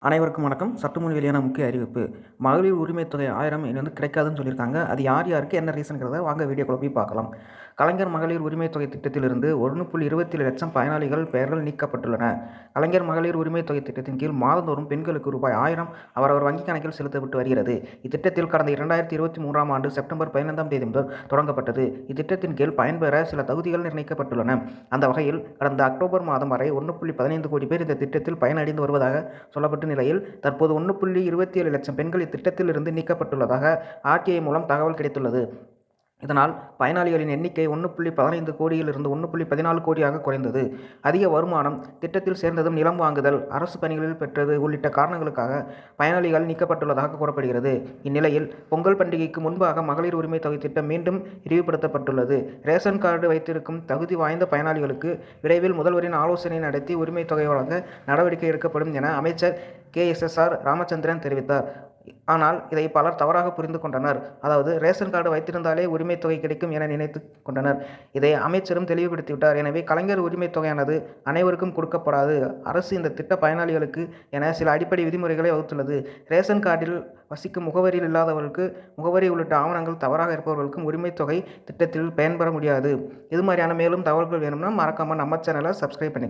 அனைவருக்கும் வணக்கம். சற்றுமுன் வெளியான முக்கிய அறிவிப்பு. மகளிர் உரிமைத் தொகை 1000 இனி கிடைக்காதுன்னு சொல்லியிருக்காங்க. அது யார் யாருக்கு என்ன ரீசன்ங்கிறத வாங்க வீடியோக்குள்ள போய் பார்க்கலாம். கலைஞர் மகளிர் உரிமைத் தொகை திட்டத்திலிருந்து 1.27 லட்சம் பயனாளிகள் பெயர்கள் நீக்கப்பட்டுள்ளன. கலைஞர் மகளிர் உரிமைத் தொகை திட்டத்தின் கீழ் மாதந்தோறும் பெண்களுக்கு ரூபாய் 1000 அவரவர் வங்கிக் கணக்கில் செலுத்தப்பட்டு வருகிறது. இத்திட்டத்தில் கடந்த 2023ஆம் ஆண்டு செப்டம்பர் 15ஆம் தேதி முதல் தொடங்கப்பட்டது. இத்திட்டத்தின் கீழ் பயன்பெற சில தகுதிகள் நிர்ணயிக்கப்பட்டுள்ளன. அந்த வகையில் கடந்த அக்டோபர் மாதம் வரை 1.15 கோடி பேர் இந்த திட்டத்தில் பயனடைந்து வருவதாக சொல்லப்பட்ட நிலையில் தற்போது 1.27 லட்சம் பெண்கள் இத்திட்டத்தில் இருந்து நீக்கப்பட்டுள்ளதாக ஆர்டிஐ மூலம் தகவல் கிடைத்துள்ளது. இதனால் பயனாளிகளின் எண்ணிக்கை 1.15 கோடியிலிருந்து 1.14 கோடியாக குறைந்தது. அதிக வருமானம், திட்டத்தில் சேர்ந்ததும் நிலம் வாங்குதல், அரசு பணிகளில் பெற்றது உள்ளிட்ட காரணங்களுக்காக பயனாளிகள் நீக்கப்பட்டுள்ளதாக கூறப்படுகிறது. இந்நிலையில் பொங்கல் பண்டிகைக்கு முன்பாக மகளிர் உரிமைத் தொகை திட்டம் மீண்டும் விரிவுபடுத்தப்பட்டுள்ளது. ரேஷன் கார்டு வைத்திருக்கும் தகுதி வாய்ந்த பயனாளிகளுக்கு விரைவில் முதல்வரின் ஆலோசனை நடத்தி உரிமைத் தொகை வழங்க நடவடிக்கை எடுக்கப்படும் என அமைச்சர் KSR ராமச்சந்திரன் தெரிவித்தார். ஆனால் இதை பலர் தவறாக புரிந்து கொண்டனர். அதாவது ரேஷன் கார்டு வைத்திருந்தாலே உரிமைத் தொகை கிடைக்கும் என நினைத்து கொண்டனர். இதை அமைச்சரும் தெளிவுபடுத்திவிட்டார். எனவே கலைஞர் உரிமைத் தொகையானது அனைவருக்கும் கொடுக்கப்படாது. அரசு இந்த திட்ட பயனாளிகளுக்கு என சில அடிப்படை விதிமுறைகளை வகுத்துள்ளது. ரேஷன் கார்டில் வசிக்கும் முகவரியில் இல்லாதவர்களுக்கு முகவரி உள்ளிட்ட ஆவணங்கள் தவறாக இருப்பவர்களுக்கும் உரிமைத் தொகை திட்டத்தில் பயன்பெற முடியாது. இது மாதிரியான மேலும் தகவல்கள் வேணும்னா மறக்காம நம்ம சேனலை சப்ஸ்கிரைப் பண்ணி